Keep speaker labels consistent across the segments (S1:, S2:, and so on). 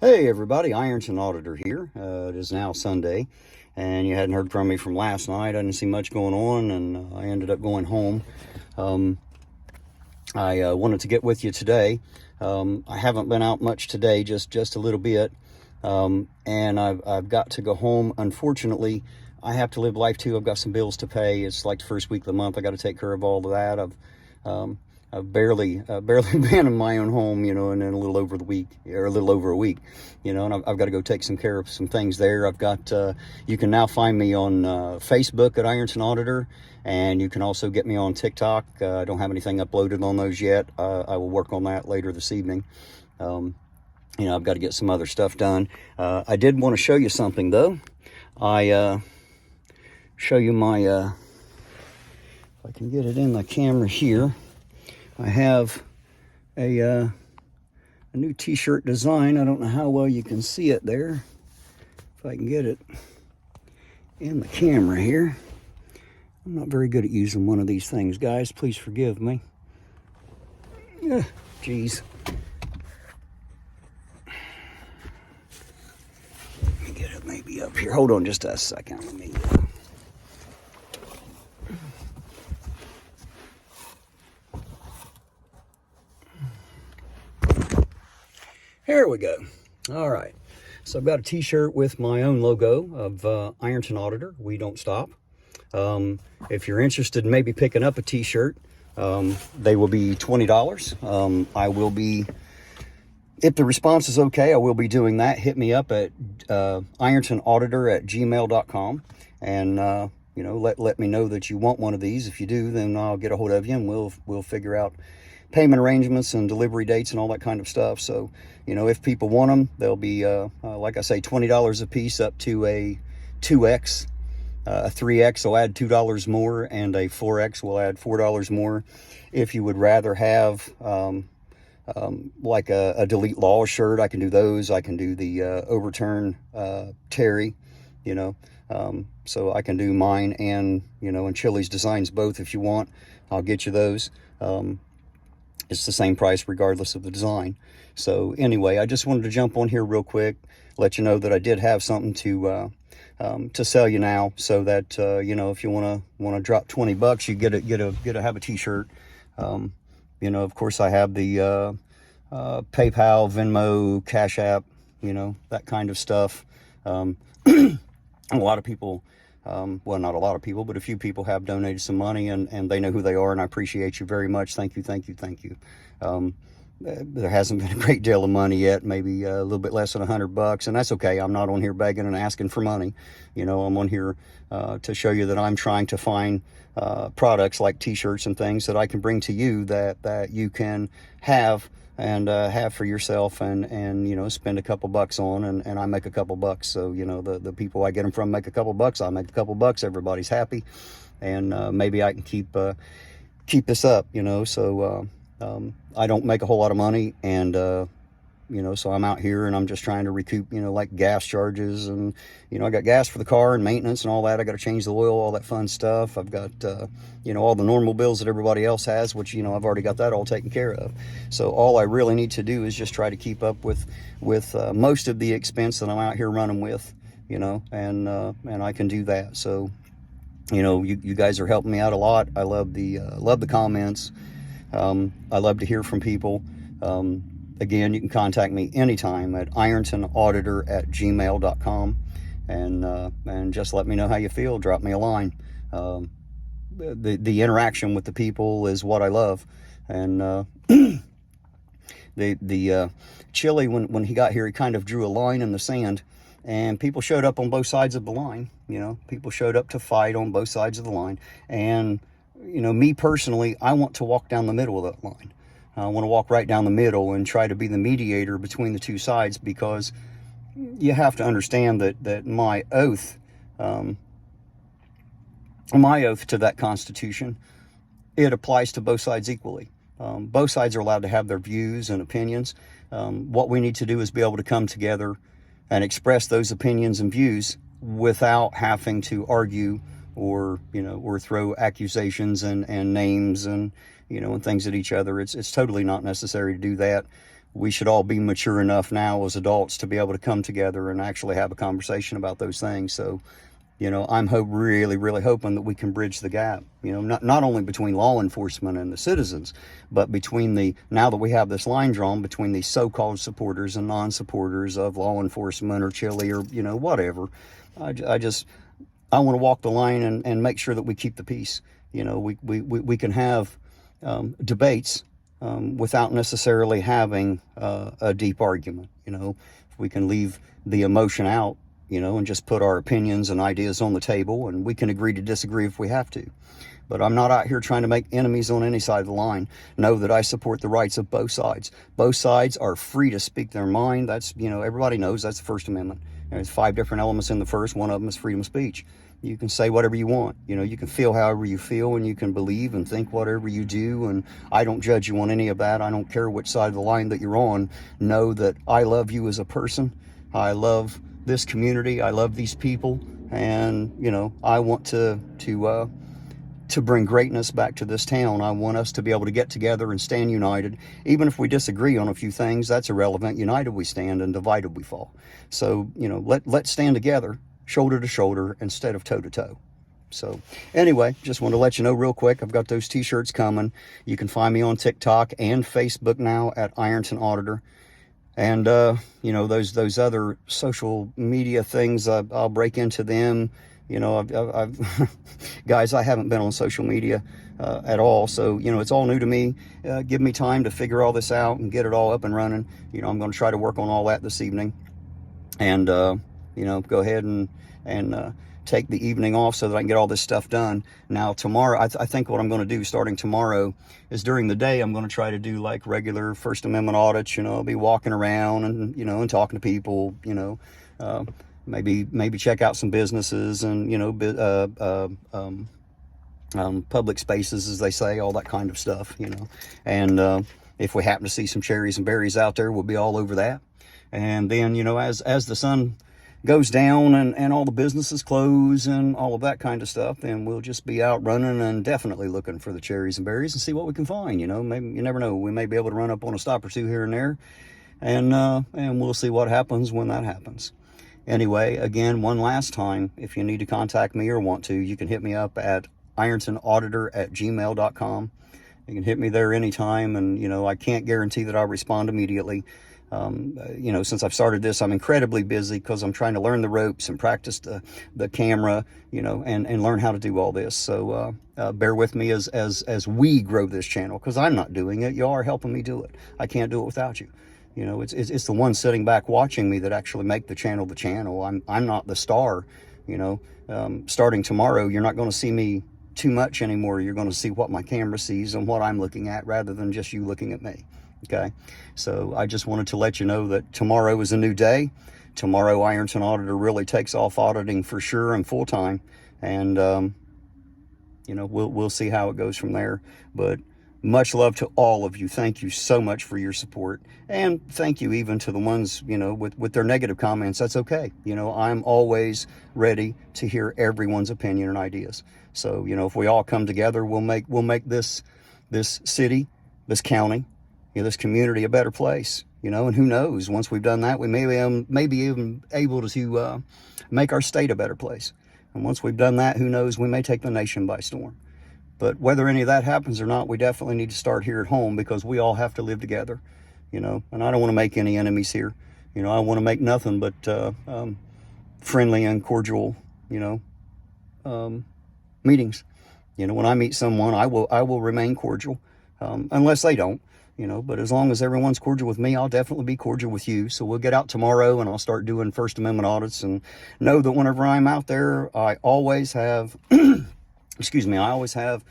S1: Hey everybody, Ironton Auditor here. It is now Sunday, and you hadn't heard from me from last night. I didn't see much going on, and I ended up going home. I wanted to get with you today. I haven't been out much today, just a little bit, and I've got to go home. Unfortunately, I have to live life too. I've got some bills to pay. It's like the first week of the month. I got to take care of all of that. I've barely been in my own home, in a little over a week, and I've got to go take some care of some things there. I've got, you can now find me on Facebook at Ironton Auditor, and you can also get me on TikTok. I don't have anything uploaded on those yet. I will work on that later this evening. I've got to get some other stuff done. I did want to show you something though. Show you my, if I can get it in the camera here. I have a new t-shirt design. I don't know how well you can see it there. If I can get it in the camera here. I'm not very good at using one of these things, guys. Please forgive me. Geez. Let me get it maybe up here. Hold on just a second. Let me... Here we go. All right. So I've got a t-shirt with my own logo of Ironton Auditor. We don't stop. If you're interested in maybe picking up a t-shirt, they will be $20. I will be, if the response is okay, I will be doing that. Hit me up at irontonauditor@gmail.com and let me know that you want one of these. If you do, then I'll get a hold of you and we'll figure out payment arrangements and delivery dates and all that kind of stuff. So, if people want them, they'll be, like I say, $20 a piece up to a 2X. A 3X will add $2 more, and a 4X will add $4 more. If you would rather have like a Delete Law shirt, I can do those. I can do the Overturn Terry, so I can do mine and, and Chili's designs both if you want. I'll get you those. It's the same price regardless of the design. So anyway, I just wanted to jump on here real quick, let you know that I did have something to sell you now, so that if you want to drop $20, you get a have a t-shirt. Of course I have the PayPal, Venmo, Cash App, that kind of stuff. A lot of people, well, not a lot of people, but a few people have donated some money, and they know who they are, and I appreciate you very much. Thank you. There hasn't been a great deal of money yet, maybe a little bit less than $100, and that's okay. I'm not on here begging and asking for money. I'm on here to show you that I'm trying to find products like t-shirts and things that I can bring to you that you can have and have for yourself, and spend a couple bucks on, and I make a couple bucks. So the people I get them from make a couple bucks, I make a couple bucks, everybody's happy, and maybe I can keep this up. So I don't make a whole lot of money, and so I'm out here and I'm just trying to recoup, like gas charges, and I got gas for the car and maintenance and all that. I got to change the oil, all that fun stuff. I've got all the normal bills that everybody else has, which I've already got that all taken care of. So all I really need to do is just try to keep up with most of the expense that I'm out here running with, and I can do that. So you guys are helping me out a lot. I love the comments. I love to hear from people. Again, you can contact me anytime at irontonauditor@gmail.com, and just let me know how you feel. Drop me a line. The interaction with the people is what I love. And the Chili, when he got here, he kind of drew a line in the sand, and people showed up on both sides of the line. People showed up to fight on both sides of the line, and me personally, I want to walk down the middle of that line. I want to walk right down the middle and try to be the mediator between the two sides, because you have to understand that my oath to that Constitution, it applies to both sides equally. Both sides are allowed to have their views and opinions. What we need to do is be able to come together and express those opinions and views without having to argue or throw accusations and names and and things at each other. It's totally not necessary to do that. we should all be mature enough now as adults to be able to come together and actually have a conversation about those things. So, I'm really hoping that we can bridge the gap, not only between law enforcement and the citizens, but between now that we have this line drawn between the so-called supporters and non-supporters of law enforcement or Chile or, whatever. I want to walk the line and make sure that we keep the peace. We can have debates without necessarily having a deep argument. If we can leave the emotion out, and just put our opinions and ideas on the table, and we can agree to disagree if we have to. But I'm not out here trying to make enemies on any side of the line. Know that I support the rights of both sides. Both sides are free to speak their mind. That's, everybody knows that's the First Amendment. There's 5 different elements in the first. One of them is freedom of speech. You can say whatever you want. You can feel however you feel, and you can believe and think whatever you do. And I don't judge you on any of that. I don't care which side of the line that you're on. Know that I love you as a person. I love this community. I love these people, and I want to bring greatness back to this town. I want us to be able to get together and stand united. Even if we disagree on a few things, that's irrelevant. United we stand, and divided we fall. So let's stand together, shoulder to shoulder, instead of toe to toe. So anyway, just want to let you know real quick, I've got those t-shirts coming. You can find me on TikTok and Facebook now at Ironton Auditor. And, those other social media things, I'll break into them. I've guys, I haven't been on social media at all. So, it's all new to me. Give me time to figure all this out and get it all up and running. I'm going to try to work on all that this evening. And, go ahead and take the evening off so that I can get all this stuff done. Now, tomorrow, I think what I'm going to do starting tomorrow is during the day, I'm going to try to do like regular First Amendment audits. I'll be walking around and, and talking to people, maybe check out some businesses and, public spaces, as they say, all that kind of stuff, and if we happen to see some cherries and berries out there, we'll be all over that. And then, as the sun goes down and all the businesses close and all of that kind of stuff, then we'll just be out running and definitely looking for the cherries and berries and see what we can find. Maybe, you never know, we may be able to run up on a stop or two here and there, and we'll see what happens when that happens. Anyway, again, one last time, if you need to contact me or want to, you can hit me up at irontonauditor@gmail.com. You can hit me there anytime, and I can't guarantee that I'll respond immediately. Since I've started this, I'm incredibly busy because I'm trying to learn the ropes and practice the camera, and learn how to do all this. So bear with me as we grow this channel, because I'm not doing it. You are helping me do it. I can't do it without you. It's the ones sitting back watching me that actually make the channel the channel. I'm not the star. Starting tomorrow, you're not going to see me too much anymore. You're going to see what my camera sees and what I'm looking at, rather than just you looking at me. Okay, so I just wanted to let you know that tomorrow is a new day. Tomorrow, Ironton Auditor really takes off auditing for sure and full time, and we'll see how it goes from there. But much love to all of you. Thank you so much for your support, and thank you even to the ones with their negative comments. That's okay. I'm always ready to hear everyone's opinion and ideas. So if we all come together, we'll make this city, this county, this community a better place, and who knows, once we've done that, we may be even able to make our state a better place. And once we've done that, who knows, we may take the nation by storm. But whether any of that happens or not, we definitely need to start here at home, because we all have to live together, and I don't want to make any enemies here. I want to make nothing but friendly and cordial, meetings. When I meet someone, I will remain cordial, unless they don't. But as long as everyone's cordial with me, I'll definitely be cordial with you. So we'll get out tomorrow and I'll start doing First Amendment audits, and know that whenever I'm out there, I always have, I always have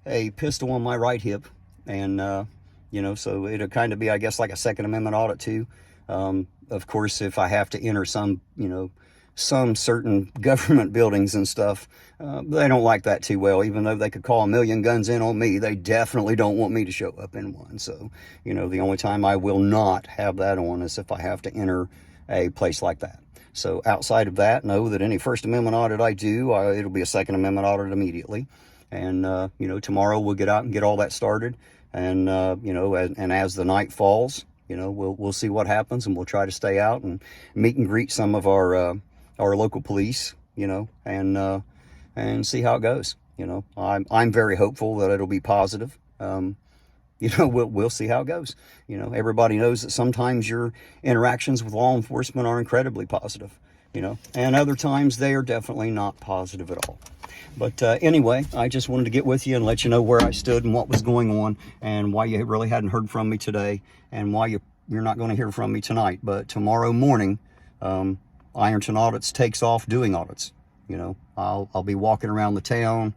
S1: a pistol on my right hip. And, so it'll kind of be, I guess, like a Second Amendment audit too. Of course, if I have to enter some certain government buildings and stuff, they don't like that too well. Even though they could call a million guns in on me, they definitely don't want me to show up in one. So, the only time I will not have that on is if I have to enter a place like that. So outside of that, know that any First Amendment audit I do, it'll be a Second Amendment audit immediately. And, tomorrow we'll get out and get all that started. And, and as the night falls, You know, we'll see what happens, and we'll try to stay out and meet and greet some of our local police, you know, and see how it goes. You know, I'm very hopeful that it'll be positive. You know, we'll see how it goes. You know, everybody knows that sometimes your interactions with law enforcement are incredibly positive, you know, and other times they are definitely not positive at all. But anyway, I just wanted to get with you and let you know where I stood and what was going on, and why you really hadn't heard from me today, and why you're not going to hear from me tonight. But tomorrow morning, Ironton Audits takes off doing audits. You know, I'll be walking around the town.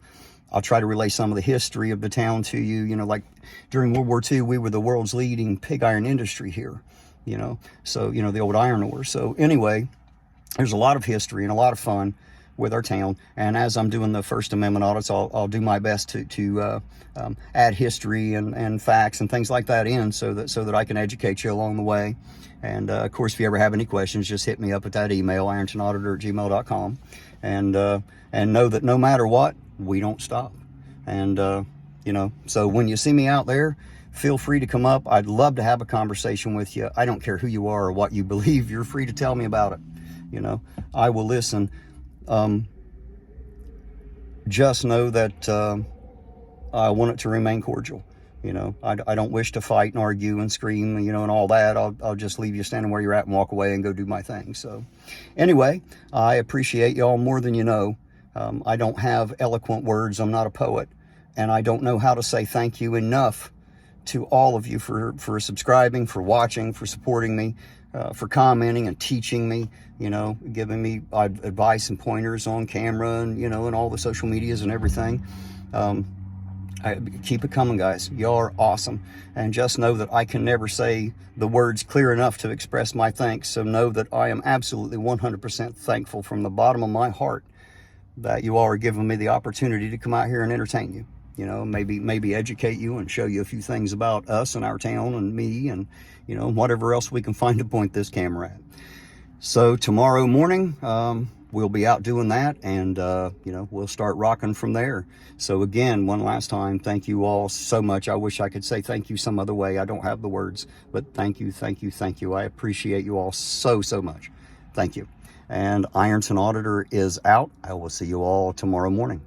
S1: I'll try to relay some of the history of the town to you. You know, like during World War II, we were the world's leading pig iron industry here, you know, so, you know, the old iron ore. So anyway, there's a lot of history and a lot of fun with our town. And as I'm doing the First Amendment audits, I'll do my best to add history and facts and things like that in, so that I can educate you along the way. And of course, if you ever have any questions, just hit me up at that email, irontonauditor@gmail.com, and know that no matter what, we don't stop. And you know, so when you see me out there, feel free to come up. I'd love to have a conversation with you. I don't care who you are or what you believe. You're free to tell me about it. You know, I will listen. Just know that I want it to remain cordial. You know, I don't wish to fight and argue and scream, you know, and all that. I'll just leave you standing where you're at and walk away and go do my thing. So anyway, I appreciate y'all more than you know. I don't have eloquent words. I'm not a poet, and I don't know how to say thank you enough to all of you for subscribing, for watching, for supporting me, for commenting and teaching me, you know, giving me advice and pointers on camera, and, you know, and all the social medias and everything. Keep it coming, guys. Y'all are awesome. And just know that I can never say the words clear enough to express my thanks. So know that I am absolutely 100% thankful from the bottom of my heart that you all are giving me the opportunity to come out here and entertain you. You know, maybe educate you and show you a few things about us and our town and me, and, you know, whatever else we can find to point this camera at. So tomorrow morning, we'll be out doing that, and, you know, we'll start rocking from there. So again, one last time, thank you all so much. I wish I could say thank you some other way. I don't have the words, but thank you, thank you, thank you. I appreciate you all so much. Thank you. And Ironton Auditor is out. I will see you all tomorrow morning.